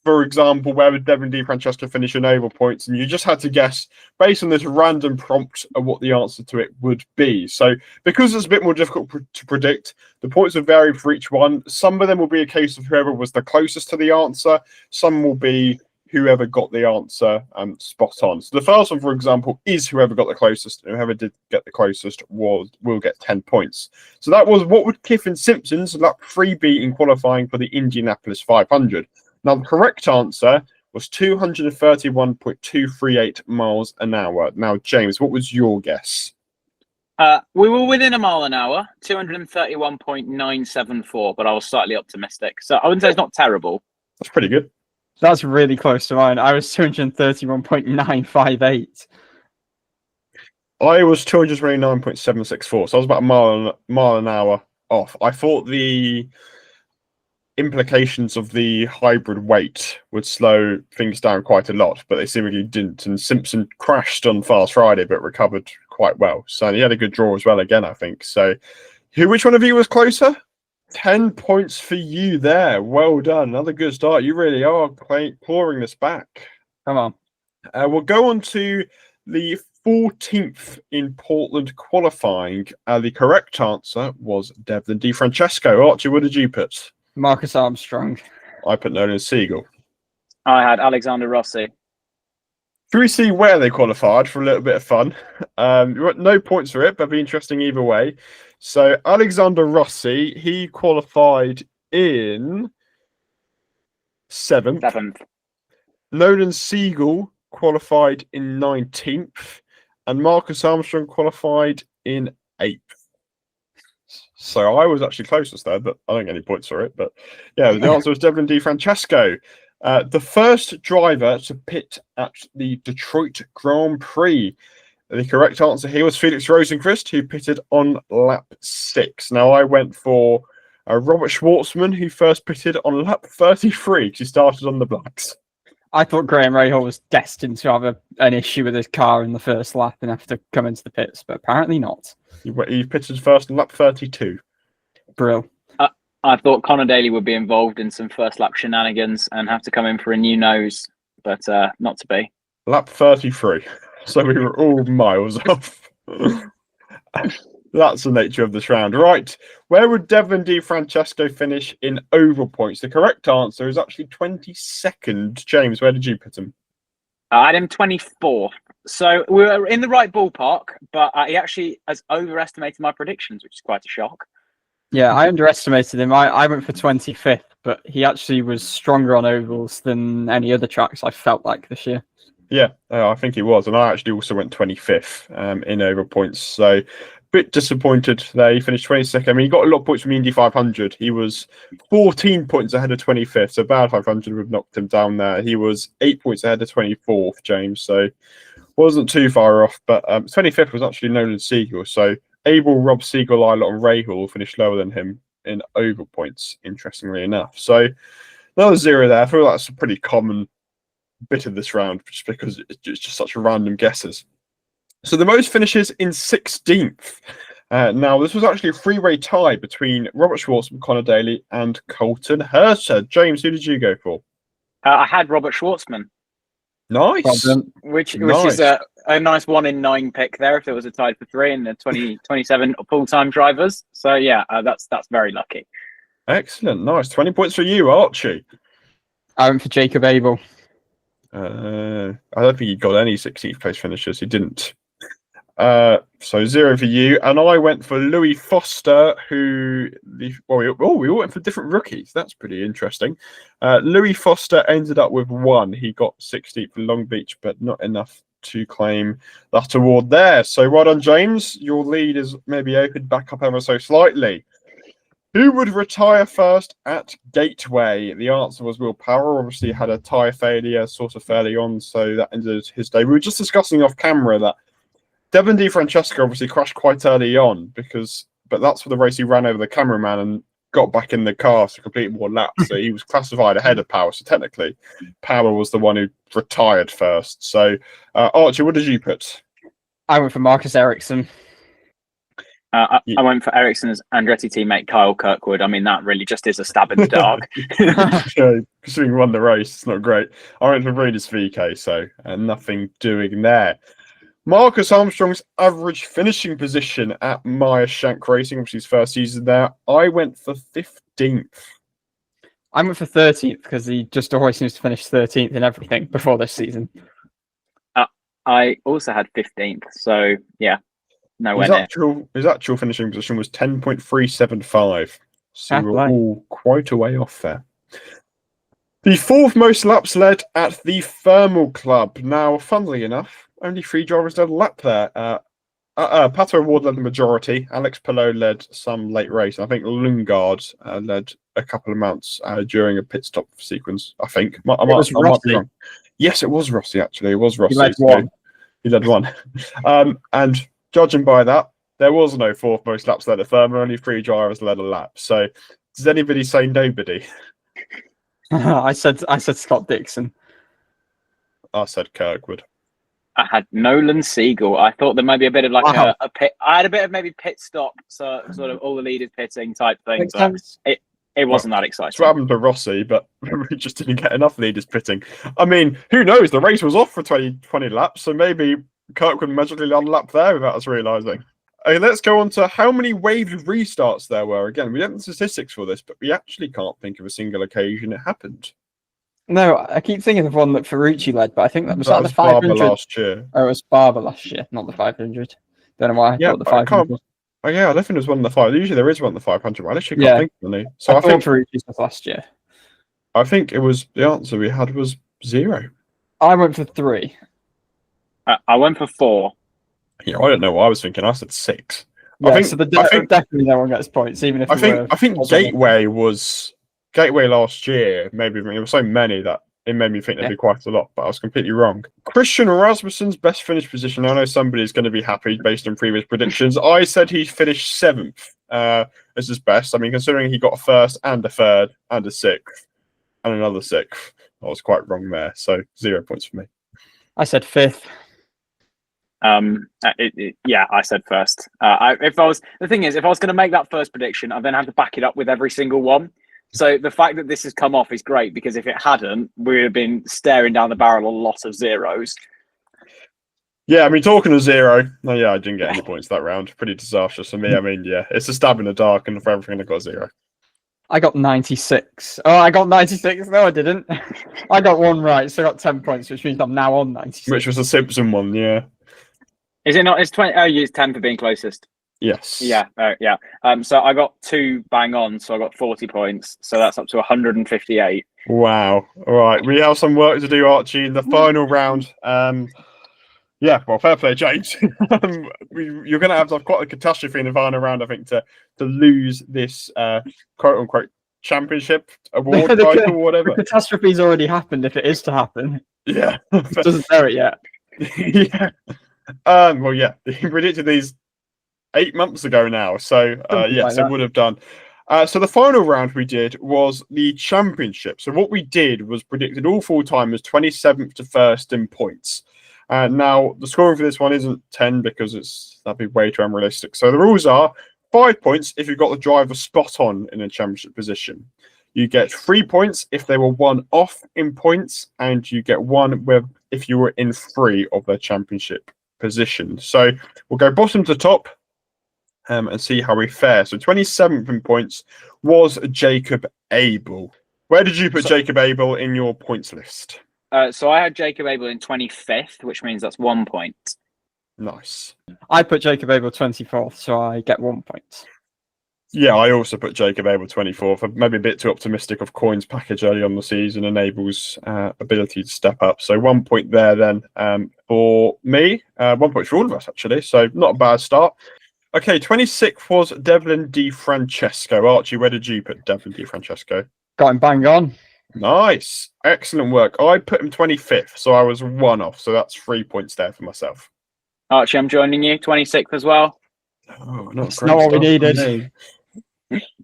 for example, where would Devin DiFrancesco finish in oval points? And you just had to guess based on this random prompt of what the answer to it would be. So because it's a bit more difficult to predict, the points will vary for each one. Some of them will be a case of whoever was the closest to the answer. Some will be whoever got the answer spot on. So the first one, for example, is whoever got the closest. And whoever did get the closest will get 10 points. So that was what would Kiffin Simpson's lap 3 be in qualifying for the Indianapolis 500. Now, the correct answer was 231.238 miles an hour. Now, James, what was your guess? We were within a mile an hour, 231.974, but I was slightly optimistic. So I wouldn't say it's not terrible. That's pretty good. That's really close to mine. I was 231.958. I was 229.764, so I was about a mile an hour off. I thought the implications of the hybrid weight would slow things down quite a lot, but they seemingly didn't. And Simpson crashed on Fast Friday, but recovered quite well. So he had a good draw as well again, I think. So which one of you was closer? 10 points for you there. Well done. Another good start. You really are clawing this back. Come on. We'll go on to the 14th in Portland qualifying. The correct answer was Devin DiFrancesco. Archie, what did you put? Marcus Armstrong. I put Nolan Siegel. I had Alexander Rossi. Should we see where they qualified for a little bit of fun? No points for it, but it'd be interesting either way. So Alexander Rossi, he qualified in 7th. Nolan Siegel qualified in 19th. And Marcus Armstrong qualified in 8th. So I was actually closest there, but I don't get any points for it. But yeah, the answer was Devin DiFrancesco. The first driver to pit at the Detroit Grand Prix. The correct answer here was Felix Rosenqvist, who pitted on lap 6. Now, I went for Robert Schwartzman, who first pitted on lap 33 because he started on the blacks. I thought Graham Rahal was destined to have an issue with his car in the first lap and have to come into the pits, but apparently not. He pitted first on lap 32. Brill. I thought Connor Daly would be involved in some first lap shenanigans and have to come in for a new nose, but not to be. Lap 33. So we were all miles off. That's the nature of this round. Right. Where would Devin DiFrancesco finish in oval points? The correct answer is actually 22nd. James, where did you put him? I had him 24th. So we were in the right ballpark, but he actually has overestimated my predictions, which is quite a shock. Yeah, I underestimated him. I went for 25th, but he actually was stronger on ovals than any other tracks I felt like this year. Yeah, I think he was. And I actually also went 25th in oval points. So a bit disappointed there. He finished 22nd. I mean, he got a lot of points from the Indy 500. He was 14 points ahead of 25th. So bad 500 would have knocked him down there. He was 8 points ahead of 24th, James. So wasn't too far off. But 25th was actually Nolan Siegel. So Abel, Rob Siegel, Ilott, and Rahal finished lower than him in oval points, interestingly enough. So another 0 there. I feel that's a pretty common bit of this round, just because it's just such random guesses. So the most finishes in 16th. Now, this was actually a three-way tie between Robert Schwartzman, Connor Daly, and Colton Herter. James, who did you go for? I had Robert Schwartzman. Nice. Which is a nice 1 in 9 pick there if it was a tied for 3 and the 27 full-time drivers. So yeah, that's very lucky. Excellent. Nice. 20 points for you, Archie. I went for Jacob Abel. I don't think he got any 16th place finishes. He didn't. So 0 for you. And I went for Louis Foster, we all went for different rookies. That's pretty interesting. Louis Foster ended up with 1. He got 16th for Long Beach, but not enough to claim that award there. So well done, James. Your lead is maybe opened back up ever so slightly. Who would retire first at Gateway? The answer was Will Power. Obviously had a tyre failure sort of fairly on, so that ended his day. We were just discussing off camera that Devin DiFrancesco obviously crashed quite early on but that's for the race he ran over the cameraman, and got back in the car to complete more laps. So he was classified ahead of Power. So technically, Power was the one who retired first. So Archie, what did you put? I went for Marcus Ericsson. I went for Ericsson's Andretti teammate Kyle Kirkwood. I mean, that really just is a stab in the dark. Yeah, considering he won the race, it's not great. I went for Breeders VK, so nothing doing there. Marcus Armstrong's average finishing position at Meyer Shank Racing, which is his first season there, I went for 15th. I went for 13th because he just always seems to finish 13th in everything before this season. I also had 15th, so yeah. Nowhere near. His actual finishing position was 10.375. So we were all quite a way off there. The fourth most laps led at the Thermal Club. Now, funnily enough, only 3 drivers led a lap there. Pato Ward led the majority. Alex Palou led some late race. I think Lundgaard led a couple of mounts during a pit stop sequence, I think. I might be wrong. Yes, it was Rossi, actually. It was Rossi. He led one. And judging by that, there was no fourth most laps led at Thermal. Only 3 drivers led a lap. So, does anybody say nobody? I said Scott Dixon. I said Kirkwood. I had Nolan Siegel. I thought there might be a bit of like a pit. I had a bit of maybe pit stop, so sort of all the leaders pitting type thing. It wasn't that exciting. It's what happened to Rossi, but we just didn't get enough leaders pitting. I mean, who knows? The race was off for 20 laps, so maybe Kirkwood magically on lap there without us realising. Okay, let's go on to how many waved restarts there were. Again, we don't have the statistics for this, but we actually can't think of a single occasion it happened. No, I keep thinking of one that Ferrucci led, but I think that was the 500 Barber last year. Oh, it was Barber last year, not the 500. Don't know why I thought the 500. Oh yeah, I don't think there was one in the 500. Usually there is one in the 500, but I literally can't think of any. So I think Ferrucci's was last year. I think it was the answer we had was 0. I went for 3. I went for 4. Yeah, I don't know what I was thinking. I said 6. Yeah, I think definitely no one gets points, even if I think Gateway last year. Maybe there were so many that it made me think there'd be quite a lot, but I was completely wrong. Christian Rasmussen's best finish position. I know somebody's going to be happy based on previous predictions. I said he finished 7th as his best. I mean, considering he got a 1st and a 3rd and a 6th and another 6th, I was quite wrong there. So 0 points for me. I said 5th. I said 1st. If I was going to make that first prediction, I then have to back it up with every single one. So the fact that this has come off is great, because if it hadn't, we would have been staring down the barrel a lot of zeros. Yeah, I mean, talking of 0, I didn't get any points that round. Pretty disastrous for me. I mean, yeah, it's a stab in the dark, and for everything I got 0. I got 96. Oh, I got 96. No, I didn't. I got 1 right, so I got 10 points, which means I'm now on 96. Which was a Simpson one, yeah. Is it not? It's 20. Oh, you used 10 for being closest. Yes. Yeah. So I got 2 bang on, so I got 40 points. So that's up to 158. Wow. All right. We have some work to do, Archie, in the final round. Yeah, well, fair play, James. You're going to have quite a catastrophe in the final round, I think, to lose this quote-unquote championship award title or whatever. The catastrophe's already happened, if it is to happen. Yeah. Doesn't know it yet. Yeah. Well, yeah, he predicted these 8 months ago now, so yes, it would have done. So the final round we did was the championship. So what we did was predicted all full-timers 27th to 1st in points. Now, the scoring for this one isn't 10 because that'd be way too unrealistic. So the rules are 5 points if you've got the driver spot on in a championship position. You get 3 points if they were 1 off in points, and you get 1 if you were in 3 of their championship position. So we'll go bottom to top and see how we fare. So 27th in points was Jacob Abel. Where did you put Jacob Abel in your points list? So I had Jacob Abel in 25th, which means that's 1 point. Nice. I put Jacob Abel 24th, so I get 1 point. Yeah, I also put Jacob Abel 24th. Maybe a bit too optimistic of Coyne's package early on the season and Abel's ability to step up. So 1 point there then for me. 1 point for all of us, actually. So not a bad start. Okay, 26th was Devlin Di Francesco. Archie, where did you put Devlin Di Francesco? Got him bang on. Nice. Excellent work. I put him 25th, so I was 1 off. So that's 3 points there for myself. Archie, I'm joining you. 26th as well. Oh, not what we needed.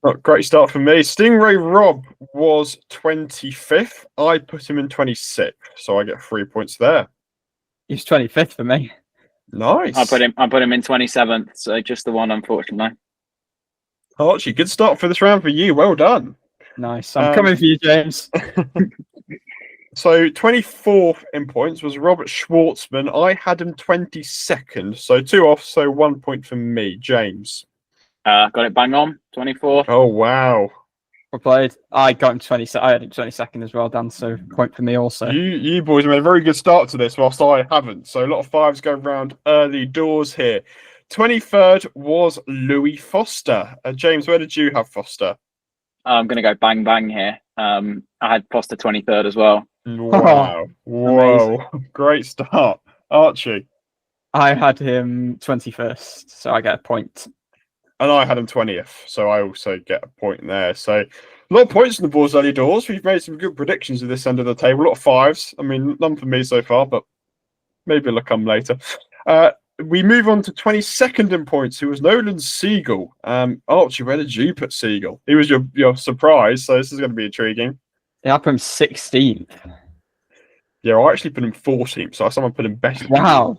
Oh, great start for me. Stingray Rob was 25th. I put him in 26th, so I get 3 points there. He was 25th for me. Nice. I put him in 27th, so just the one, unfortunately. Archie, good start for this round for you. Well done. Nice. I'm coming for you, James. So 24th in points was Robert Schwartzman. I had him 22nd, so 2 off, so 1 point for me. James. Got it bang on, 24th. Oh, wow. Well played. I got him 20. I had him 22nd as well, Dan. So point for me also. You boys made a very good start to this, whilst I haven't. So a lot of fives go round early doors here. 23rd was Louis Foster. James, where did you have Foster? I'm going to go bang bang here. I had Foster 23rd as well. Wow. Whoa. Great start. Archie. I had him 21st, so I get a point. And I had him 20th, so I also get a point there. So a lot of points in the boards early doors. We've made some good predictions at this end of the table. A lot of fives. I mean, none for me so far, but maybe it'll come later. We move on to 22nd in points, who was Nolan Siegel. Archie, where did you put Siegel? He was your surprise, so this is going to be intriguing. Yeah, I put him 16th. Yeah, I actually put him 14th, so someone put him better. Wow.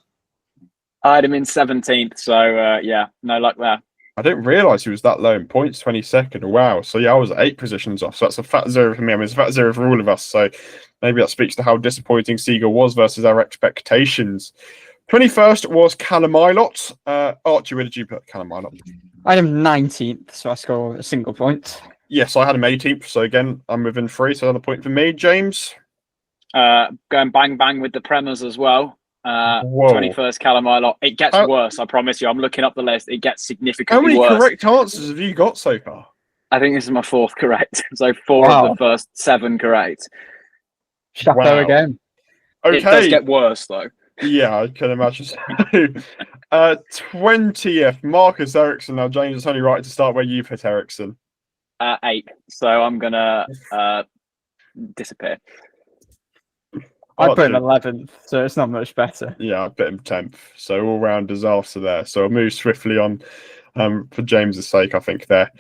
I had him in 17th, so yeah, no luck there. I didn't realise he was that low in points, 22nd. Wow. So yeah, I was 8 positions off. So that's a fat zero for me. I mean, it's a fat zero for all of us. So maybe that speaks to how disappointing Siegel was versus our expectations. 21st was Callum Ilott. Archie, where did you put Callum Ilott? I had him 19th, so I score a single point. Yes, I had him 18th. So again, I'm within 3. So another point for me. James? Going bang bang with the Premers as well. 21st Callum Ilott. It gets worse, I promise you. I'm looking up the list. It gets significantly worse. How many correct answers have you got so far? I think this is my 4th correct. So 4 of the first 7 correct. Chapeau again. Okay. It does get worse though. Yeah, I can imagine so. 20th, Marcus Ericsson. Now, James, it's only right to start where you've hit Ericsson. 8. So I'm going to disappear. I put him 11th, so it's not much better. Yeah, I put him 10th. So all-round disaster there. So I'll move swiftly on for James's sake, I think, there.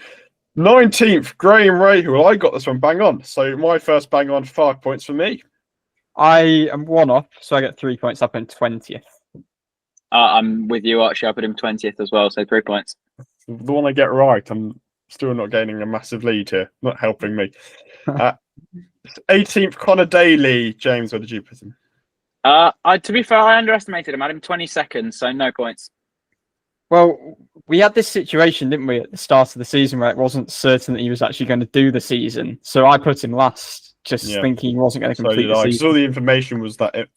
19th, Graham Rahul. I got this one bang on. So my first bang on, 5 points for me. I am 1 off, so I get 3 points up in 20th. I'm with you, Archie. I put him 20th as well, so 3 points. The one I get right, I'm still not gaining a massive lead here. Not helping me. 18th, Connor Daly. James, where did you put him? To be fair, I underestimated him. I had him 22nd, so no points. Well, we had this situation, didn't we, at the start of the season where it wasn't certain that he was actually going to do the season. So I put him last, thinking he wasn't going to complete the season. So the information was that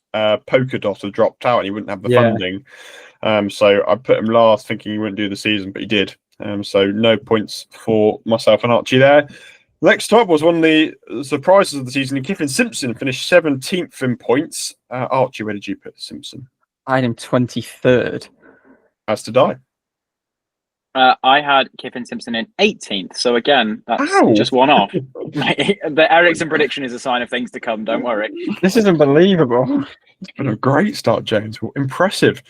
Polka Dot had dropped out and he wouldn't have the funding. So I put him last, thinking he wouldn't do the season, but he did. So no points for myself and Archie there. Next up was one of the surprises of the season. Kiffin Simpson finished 17th in points. Archie, where did you put Simpson? I had him 23rd. As did I. I had Kiffin Simpson in 18th. So again, that's just 1 off. The Ericsson prediction is a sign of things to come. Don't worry. This is unbelievable. It's been a great start, James. Impressive.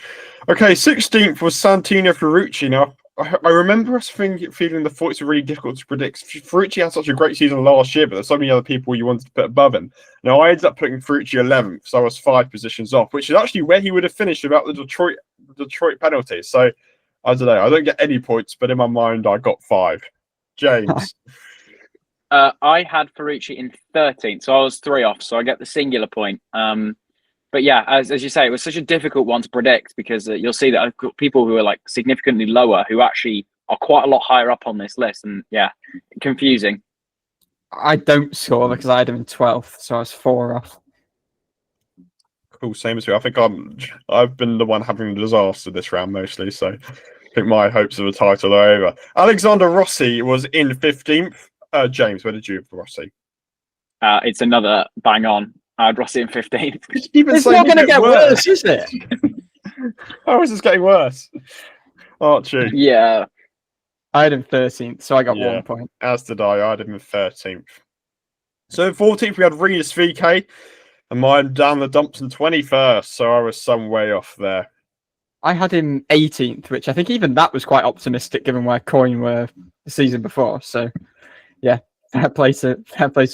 Okay, 16th was Santino Ferrucci. Now, I remember us feeling the thoughts were really difficult to predict. Ferrucci had such a great season last year, but there's so many other people you wanted to put above him. Now, I ended up putting Ferrucci 11th, so I was 5 positions off, which is actually where he would have finished without the Detroit penalty. So, I don't know. I don't get any points, but in my mind, I got 5. James. I had Ferrucci in 13th, so I was 3 off, so I get the singular point. But yeah, as you say, it was such a difficult one to predict because you'll see that I've got people who are like significantly lower who actually are quite a lot higher up on this list. And yeah, confusing. I don't score because I had him in 12th, so I was 4 off. Cool, same as you. I think I've been the one having the disaster this round mostly, so I think my hopes of a title are over. Alexander Rossi was in 15th. James, where did you have Rossi? It's another bang on. I had Rossi in 15th. It's not going to get worse, is it? How is this getting worse? Archie. Yeah. I had him 13th, so I got 1 point. As did I. I had him in 13th. So 14th, we had Rinus VK, and mine down the dumps in 21st, so I was some way off there. I had him 18th, which I think even that was quite optimistic given where Coin were the season before. So, yeah, Fair Play to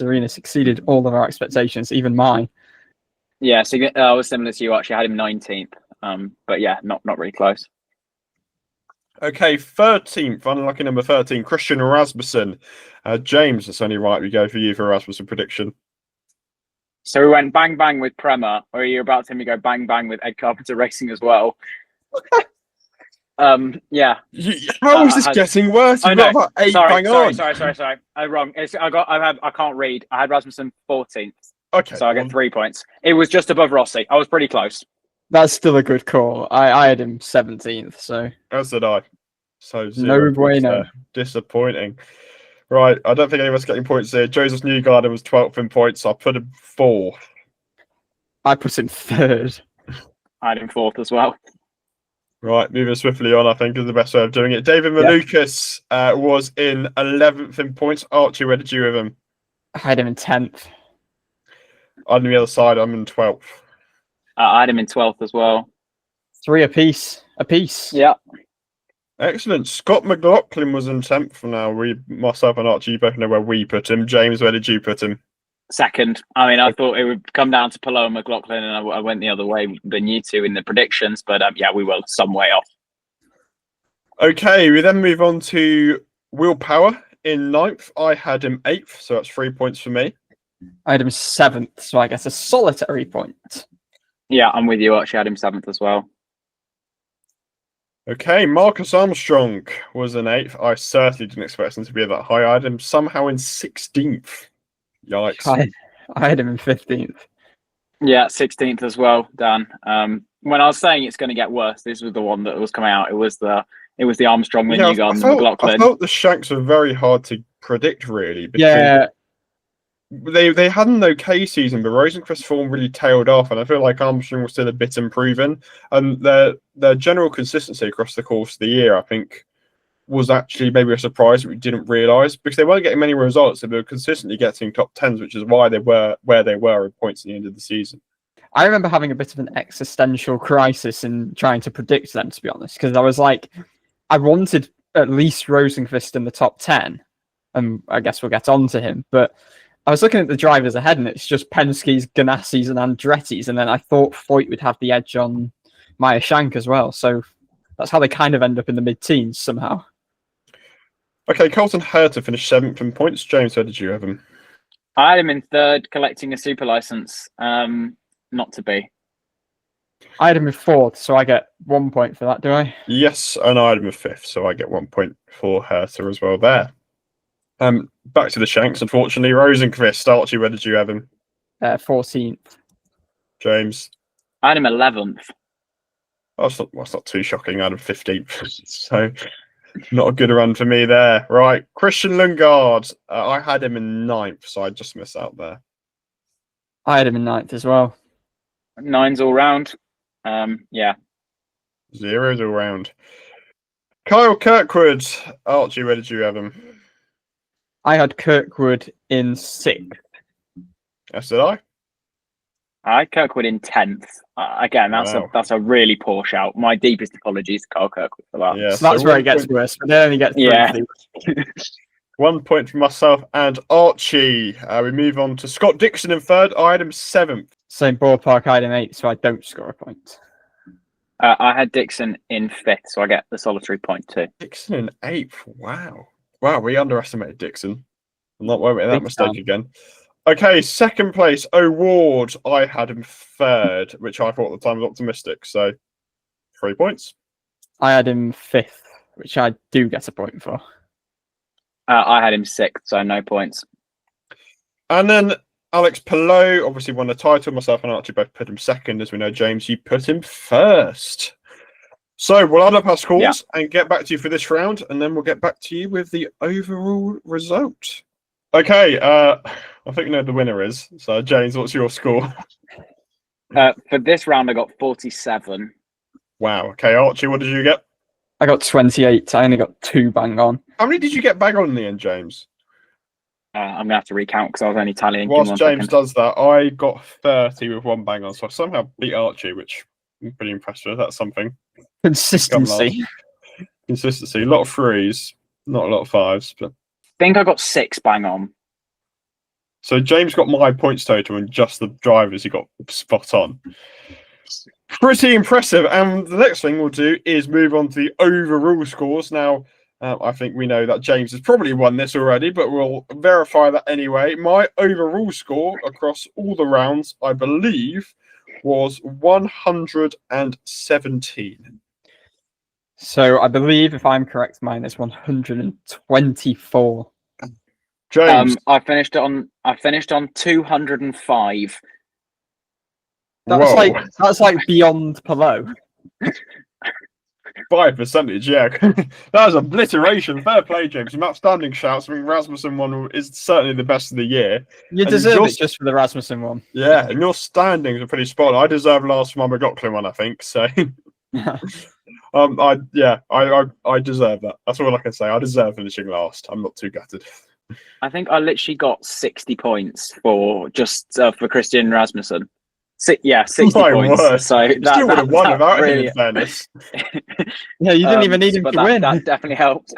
Arena succeeded all of our expectations, even mine. Yeah, so I was similar to you. Actually, I had him 19th. But yeah, not really close. Okay, 13th, unlucky number 13, Christian Rasmussen. James, it's only right we go for you for Rasmussen prediction. So we went bang bang with Prema, or are you about to go bang bang with Ed Carpenter Racing as well? Yeah. How is this getting worse? You've got about 8 bang on. Sorry. I'm wrong. I can't read. I had Rasmussen 14th. Okay. So I get 3 points. It was just above Rossi. I was pretty close. That's still a good call. I had him 17th, so. As did I. So no bueno. Disappointing. Right, I don't think any of us getting points here. Joseph Newgarden was 12th in points. I put him 4th. I put him 3rd. I had him 4th as well. Right, moving swiftly on, I think, is the best way of doing it. David Malukas was in 11th in points. Archie, where did you have him? I had him in 10th. On the other side, I'm in 12th. I had him in 12th as well. 3 apiece. Yeah. Excellent. Scott McLaughlin was in 10th for now. Myself and Archie both know where we put him. James, where did you put him? 2nd. I mean, I thought it would come down to Palou and McLaughlin, and I went the other way than you two in the predictions, but yeah, we were some way off. Okay, we then move on to Will Power in 9th. I had him 8th, so that's 3 points for me. I had him 7th, so I guess a solitary point. Yeah, I'm with you. Actually, I had him 7th as well. Okay, Marcus Armstrong was in 8th. I certainly didn't expect him to be that high. I had him somehow in 16th. Yikes. I had him in 15th. Yeah, 16th as well, Dan. When I was saying it's going to get worse, this was the one that was coming out. It was the Armstrong, the Newgarden, the McLaughlin. I felt the Shanks were very hard to predict, really. Yeah. They had an okay season, but Rosenqvist's form really tailed off, and I feel like Armstrong was still a bit improving. And their general consistency across the course of the year, I think, was actually maybe a surprise that we didn't realise, because they weren't getting many results. They were consistently getting top 10s, which is why they were where they were at points at the end of the season. I remember having a bit of an existential crisis in trying to predict them, to be honest, because I was like, I wanted at least Rosenqvist in the top 10, and I guess we'll get on to him, but I was looking at the drivers ahead, and it's just Penske's, Ganassi's, and Andretti's, and then I thought Foyt would have the edge on Meyer Shank as well. So that's how they kind of end up in the mid-teens somehow. Okay, Colton Herta finished 7th in points. James, where did you have him? I had him in 3rd, collecting a super license. Not to be. I had him in 4th, so I get 1 point for that, do I? Yes, and I had him in 5th, so I get 1 point for Herta as well there. Back to the Shanks, unfortunately. Rosenqvist, Archie, where did you have him? 14th. James? I had him 11th. That's not too shocking. I had him 15th. So, not a good run for me there. Right, Christian Lundgaard. I had him in 9th, so I just missed out there. I had him in 9th as well. 9s all round. Yeah. 0s all round. Kyle Kirkwood. Archie, where did you have him? I had Kirkwood in 6th. Yes, did I? I had Kirkwood in 10th. Again, that's a really poor shout. My deepest apologies to Kyle Kirkwood for that. Yeah, so that's where it gets worse, but they only get 3. Yeah. 1 point for myself and Archie. We move on to Scott Dixon in 3rd. I had him 7th. Same ballpark, I had him 8th, so I don't score a point. I had Dixon in 5th, so I get the solitary point too. Dixon in 8th. Wow, we underestimated Dixon. I'm not won't make that mistake again. Okay, 2nd place, O'Ward. I had him 3rd, which I thought at the time was optimistic. So 3 points. I had him 5th, which I do get a point for. I had him 6th, so no points. And then Alex Palou obviously won the title. Myself and Archie both put him 2nd. As we know, James, you put him 1st. So we'll add up our scores and get back to you for this round, and then we'll get back to you with the overall result. Okay, I think you know the winner is. So, James, what's your score? For this round, I got 47. Wow. Okay, Archie, what did you get? I got 28. I only got 2 bang on. How many did you get bang on in the end, James? I'm going to have to recount because I was only tallying. Whilst James does that, I got 30 with 1 bang on, so I somehow beat Archie, which I'm pretty impressed with. That's something. Consistency. A lot of threes. Not a lot of fives, but think I got 6 bang on. so James got my points total and just the drivers he got spot on. Pretty impressive. And the next thing we'll do is move on to the overall scores. Now, I think we know that James has probably won this already, but we'll verify that anyway. My overall score across all the rounds, I believe, was 117. So I believe, if I'm correct, mine is 124. James, I finished on 205. whoa. That's like beyond below. 5%, yeah. That was obliteration. Fair play, James. Some outstanding shouts. I mean, Rasmussen one is certainly the best of the year. You And deserve your- it just for the Rasmussen one. Yeah, and your standings are pretty spot on. I deserve last for my McLaughlin one, I think. So, I deserve that. That's all I can say. I deserve finishing last. I'm not too gutted. I think I literally got 60 points for Christian Rasmussen. 60 My points. word. So You still would have won that without really, him, in fairness. Yeah, you didn't even need him but to win. That definitely helped.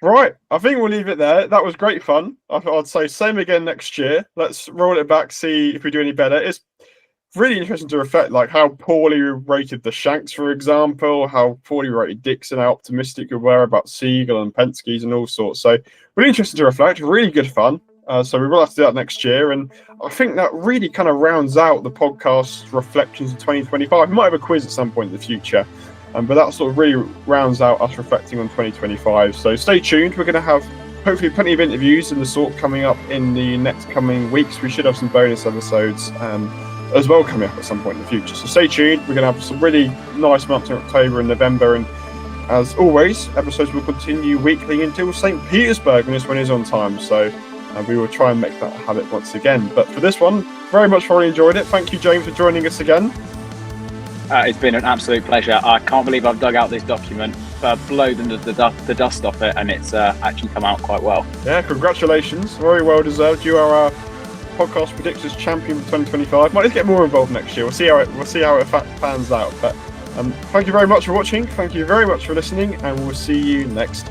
Right, I think we'll leave it there. That was great fun. I'd say same again next year. Let's roll it back, see if we do any better. It's really interesting to reflect, like how poorly we rated the Shanks, for example, how poorly we rated Dixon, how optimistic we were about Siegel and Penske's and all sorts. So really interesting to reflect. Really good fun. So we will have to do that next year. And I think that really kind of rounds out the podcast reflections of 2025. We might have a quiz at some point in the future. But that sort of really rounds out us reflecting on 2025. So stay tuned. We're going to have hopefully plenty of interviews and the sort coming up in the next coming weeks. We should have some bonus episodes as well coming up at some point in the future. So stay tuned. We're going to have some really nice months in October and November. And as always, episodes will continue weekly until St. Petersburg when this one is on time. So we will try and make that a habit once again. But for this one, very much thoroughly enjoyed it. Thank you, James, for joining us again. It's been an absolute pleasure. I can't believe I've dug out this document, blowed the dust off it, and it's actually come out quite well. Yeah, congratulations. Very well deserved. You are our podcast predictors champion for 2025. Might need to get more involved next year. We'll see how it pans out. But thank you very much for watching. Thank you very much for listening, and we'll see you next